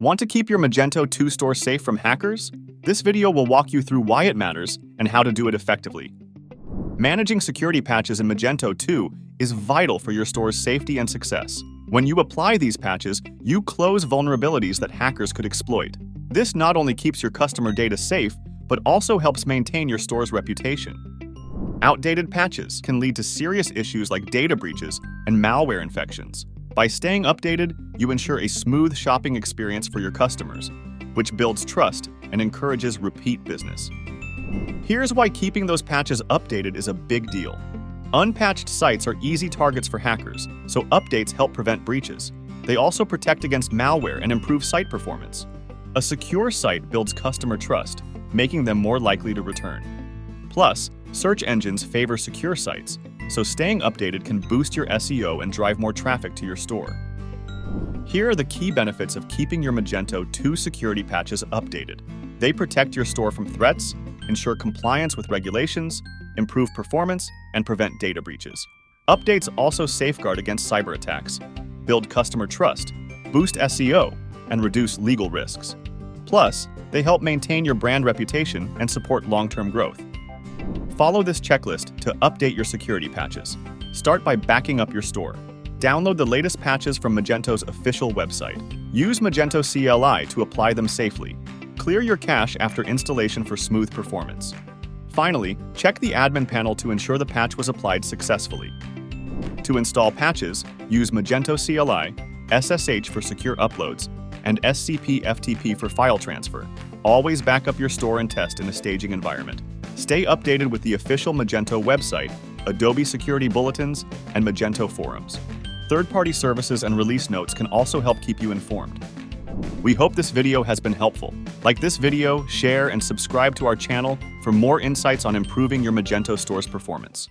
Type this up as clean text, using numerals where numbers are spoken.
Want to keep your Magento 2 store safe from hackers? This video will walk you through why it matters and how to do it effectively. Managing security patches in Magento 2 is vital for your store's safety and success. When you apply these patches, you close vulnerabilities that hackers could exploit. This not only keeps your customer data safe, but also helps maintain your store's reputation. Outdated patches can lead to serious issues like data breaches and malware infections. By staying updated, you ensure a smooth shopping experience for your customers, which builds trust and encourages repeat business. Here's why keeping those patches updated is a big deal. Unpatched sites are easy targets for hackers, so updates help prevent breaches. They also protect against malware and improve site performance. A secure site builds customer trust, making them more likely to return. Plus, search engines favor secure sites, so staying updated can boost your SEO and drive more traffic to your store. Here are the key benefits of keeping your Magento 2 security patches updated. They protect your store from threats, ensure compliance with regulations, improve performance, and prevent data breaches. Updates also safeguard against cyber attacks, build customer trust, boost SEO, and reduce legal risks. Plus, they help maintain your brand reputation and support long-term growth. Follow this checklist to update your security patches. Start by backing up your store. Download the latest patches from Magento's official website. Use Magento CLI to apply them safely. Clear your cache after installation for smooth performance. Finally, check the admin panel to ensure the patch was applied successfully. To install patches, use Magento CLI, SSH for secure uploads, and SCP FTP for file transfer. Always back up your store and test in a staging environment. Stay updated with the official Magento website, Adobe security bulletins, and Magento forums. Third-party services and release notes can also help keep you informed. We hope this video has been helpful. Like this video, share, and subscribe to our channel for more insights on improving your Magento store's performance.